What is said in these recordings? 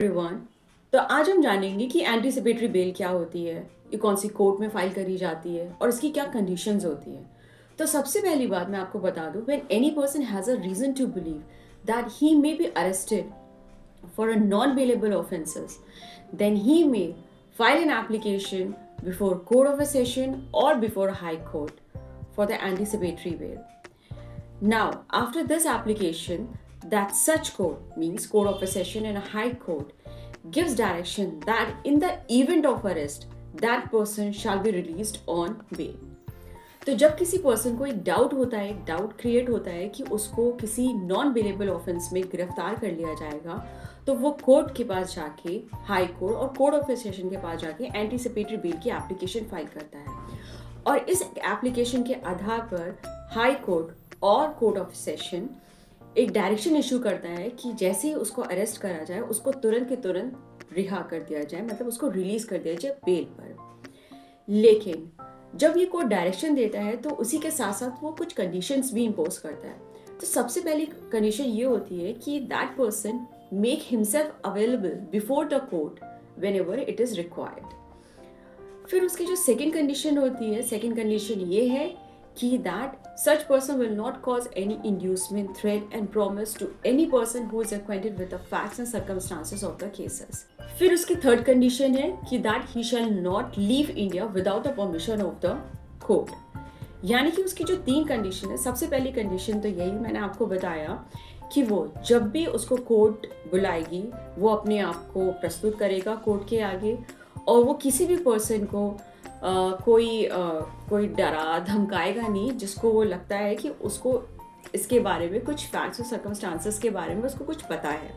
Everyone. तो आज हम जानेंगे कि एंटीसिपेटरी बेल क्या होती है, ये कौन सी कोर्ट में फाइल करी जाती है और इसकी क्या कंडीशंस होती हैं। तो सबसे पहली बात मैं आपको बता दूं, when any person has a reason to believe that he may be arrested for a non-bailable offences, then he may file an application before court of a session or before a high court for the anticipatory bail. Now, after this application, that such court, means court of a session and a high court, gives direction that in the event of arrest, that person shall be released on bail. तो जब किसी person को एक doubt होता है, एक doubt create होता है कि उसको किसी नॉन बेलेबल ऑफेंस में गिरफ्तार कर लिया जाएगा, तो वो कोर्ट के पास जाके, हाई कोर्ट और कोर्ट ऑफ सेशन के पास जाके एंटीसिपेटरी बेल की एप्लीकेशन फाइल करता है। और इस एप्लीकेशन के आधार पर हाई कोर्ट और कोर्ट ऑफ सेशन एक डायरेक्शन इशू करता है कि जैसे ही उसको अरेस्ट करा जाए, उसको तुरंत के तुरंत रिहा कर दिया जाए, मतलब उसको रिलीज कर दिया जाए बेल पर। लेकिन जब ये कोर्ट डायरेक्शन देता है तो उसी के साथ साथ वो कुछ कंडीशंस भी इम्पोज करता है। तो सबसे पहली कंडीशन ये होती है कि that person make himself available before the court when ever it is required. फिर उसकी जो सेकेंड कंडीशन होती है, सेकेंड कंडीशन ये है कि that such person will not cause any inducement, threat and promise to any person who is acquainted with the facts and circumstances of the cases. फिर उसकी थर्ड कंडीशन है कि that he shall not leave India without the permission of the court. यानी कि उसकी जो तीन condition है, सबसे पहली कंडीशन तो यही मैंने आपको बताया कि वो जब भी उसको कोर्ट बुलाएगी वो अपने आप को प्रस्तुत करेगा कोर्ट के आगे, और वो किसी भी पर्सन को कोई डरा धमकाएगा नहीं जिसको वो लगता है कि उसको इसके बारे में कुछ फैक्ट्स और सर्कमस्टांसेस के बारे में उसको कुछ पता है,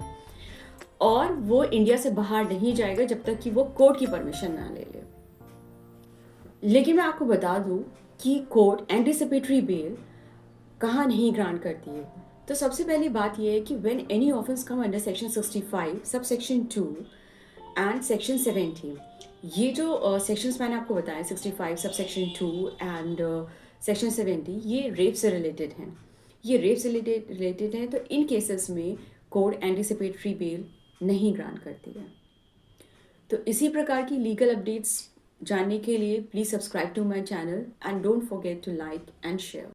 और वो इंडिया से बाहर नहीं जाएगा जब तक कि वो कोर्ट की परमिशन ना ले ले। लेकिन मैं आपको बता दूं कि कोर्ट एंटीसिपेटरी बेल कहाँ नहीं ग्रांट करती है। तो सबसे पहली बात यह है कि when any offence come under section 65 sub section 2 and section 17, ये जो सेक्शंस मैंने आपको बताया 65 सब सेक्शन 2 एंड सेक्शन 70, ये रेप से रिलेटेड हैं। ये रेप से रिलेटेड हैं, तो इन केसेस में कोर्ट एंटीसिपेटरी बेल नहीं ग्रांट करती है। तो इसी प्रकार की लीगल अपडेट्स जानने के लिए please subscribe to my channel and don't forget to like and share.